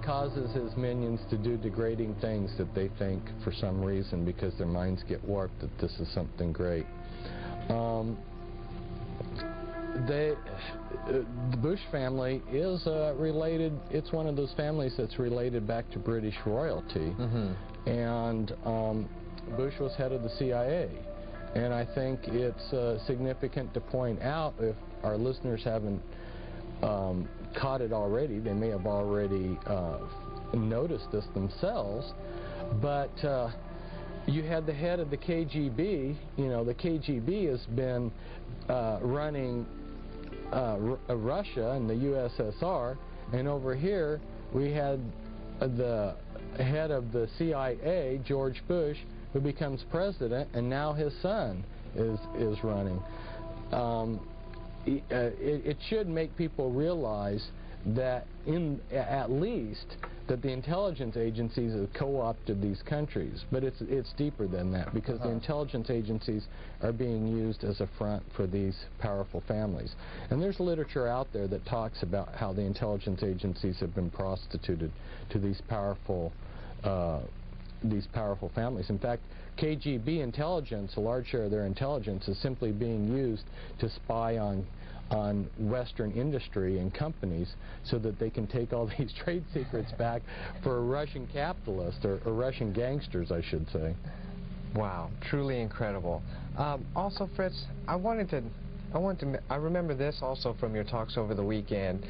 causes his minions to do degrading things that they think, for some reason, because their minds get warped, that this is something great. The Bush family is related. It's one of those families that's related back to British royalty. And Bush was head of the CIA. And I think it's significant to point out, if our listeners haven't caught it already, they may have already noticed this themselves, but you had the head of the KGB. You know, the KGB has been running Russia and the USSR, and over here we had the head of the CIA, George Bush, who becomes president, and now his son is running. It should make people realize that at least that the intelligence agencies have co-opted these countries, but it's deeper than that, because the intelligence agencies are being used as a front for these powerful families. And there's literature out there that talks about how the intelligence agencies have been prostituted to these powerful families. In fact, KGB intelligence, a large share of their intelligence, is simply being used to spy on Western industry and companies so that they can take all these trade secrets back for Russian capitalists, or Russian gangsters, I should say. Wow, truly incredible. Also, Fritz, I remember this also from your talks over the weekend.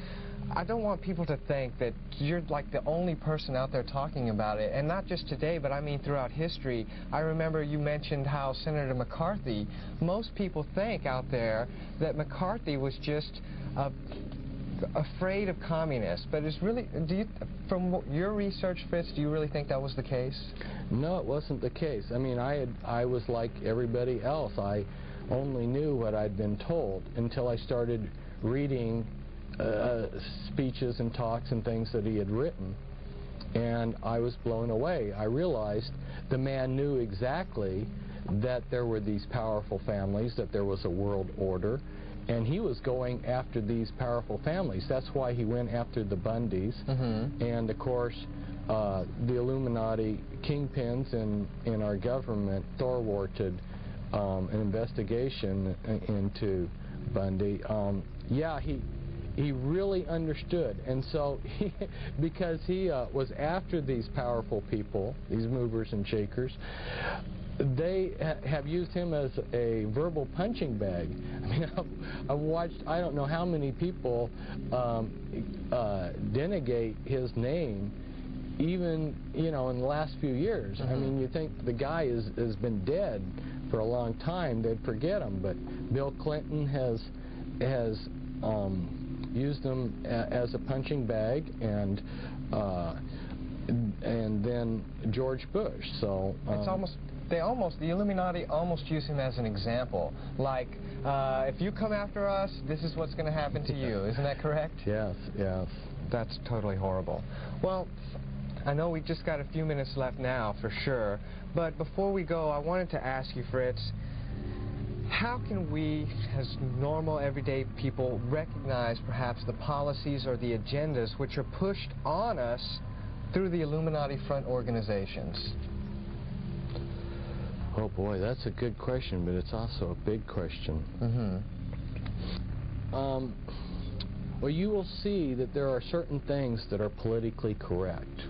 I don't want people to think that you're like the only person out there talking about it, and not just today, but I mean throughout history. I remember you mentioned how Senator McCarthy, most people think out there that McCarthy was just afraid of communists, but it's really, from your research, Fritz, do you really think that was the case? No, it wasn't the case. I mean, I was like everybody else. I only knew what I'd been told until I started reading speeches and talks and things that he had written, and I was blown away. I realized the man knew exactly that there were these powerful families, that there was a world order, and he was going after these powerful families. That's why he went after the Bundys, and of course the Illuminati kingpins in our government thwarted an investigation into Bundy. Yeah, he really understood, and so because he was after these powerful people, these movers and shakers, they have used him as a verbal punching bag. I mean, I've watched, I don't know how many people denegate his name, even, you know, in the last few years. I mean, you think the guy has been dead for a long time, they'd forget him, but Bill Clinton has used them as a punching bag, and then George Bush. So it's the Illuminati almost use him as an example. Like, if you come after us, this is what's going to happen to you. Isn't that correct? Yes, yes. That's totally horrible. Well, I know we just got a few minutes left now, for sure. But before we go, I wanted to ask you, Fritz, how can we, as normal, everyday people, recognize perhaps the policies or the agendas which are pushed on us through the Illuminati front organizations? Oh boy, that's a good question, but it's also a big question. Well, you will see that there are certain things that are politically correct,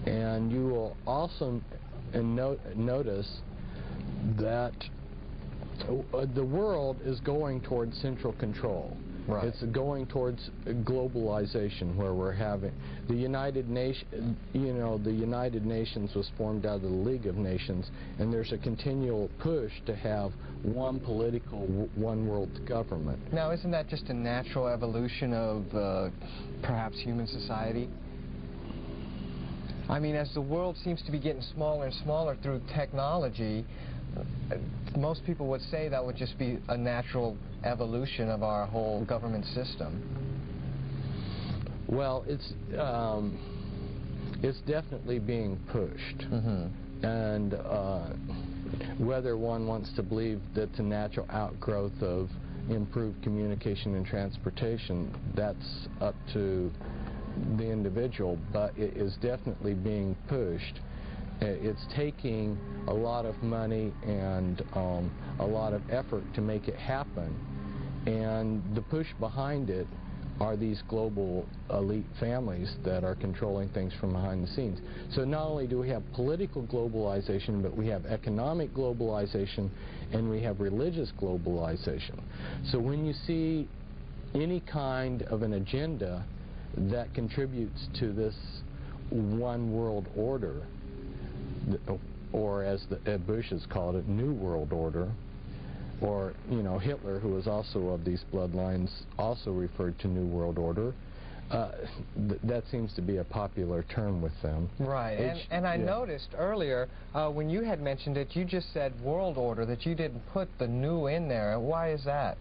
and you will also notice that the world is going towards central control. Right. It's going towards globalization, where we're having the United Nations. You know, the United Nations was formed out of the League of Nations, and there's a continual push to have one political, one world government. Now, isn't that just a natural evolution of perhaps human society? I mean, as the world seems to be getting smaller and smaller through technology, most people would say that would just be a natural evolution of our whole government system. Well, it's definitely being pushed, and whether one wants to believe that's a natural outgrowth of improved communication and transportation, that's up to the individual, but it is definitely being pushed. It's taking a lot of money and a lot of effort to make it happen, and the push behind it are these global elite families that are controlling things from behind the scenes. So not only do we have political globalization, but we have economic globalization and we have religious globalization. So when you see any kind of an agenda that contributes to this one world order, or as Bush has called it, New World Order, or, you know, Hitler, who was also of these bloodlines, also referred to New World Order. That seems to be a popular term with them. Right, and I noticed earlier when you had mentioned it, you just said world order, that you didn't put the new in there. Why is that?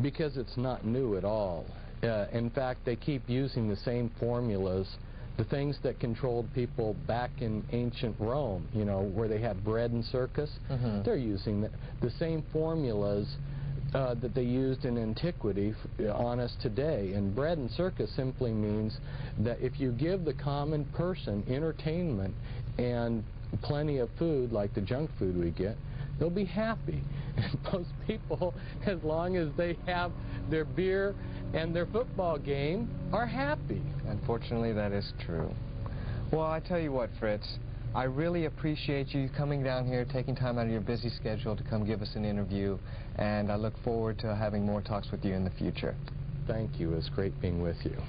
Because it's not new at all. In fact, they keep using the same formulas. The things that controlled people back in ancient Rome, you know, where they had bread and circus, they're using the same formulas that they used in antiquity on us today. And bread and circus simply means that if you give the common person entertainment and plenty of food, like the junk food we get, they'll be happy. And most people, as long as they have their beer and their football game, are happy. Unfortunately, that is true. Well, I tell you what, Fritz, I really appreciate you coming down here, taking time out of your busy schedule to come give us an interview, and I look forward to having more talks with you in the future. Thank you. It's great being with you.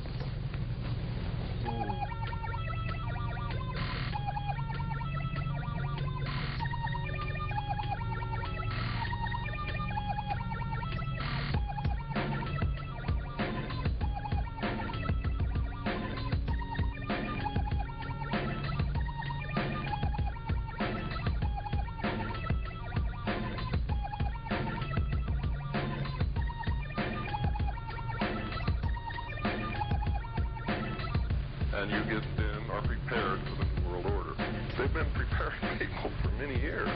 And you get then are prepared for the New World Order. They've been preparing people for many years,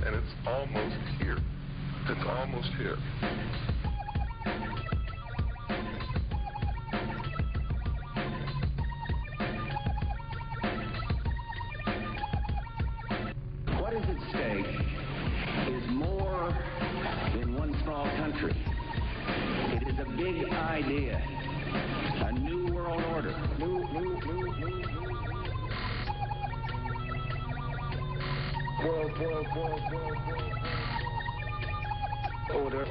and it's almost here. It's almost here. What is at stake is more than one small country. It is a big idea. A new world order. Order.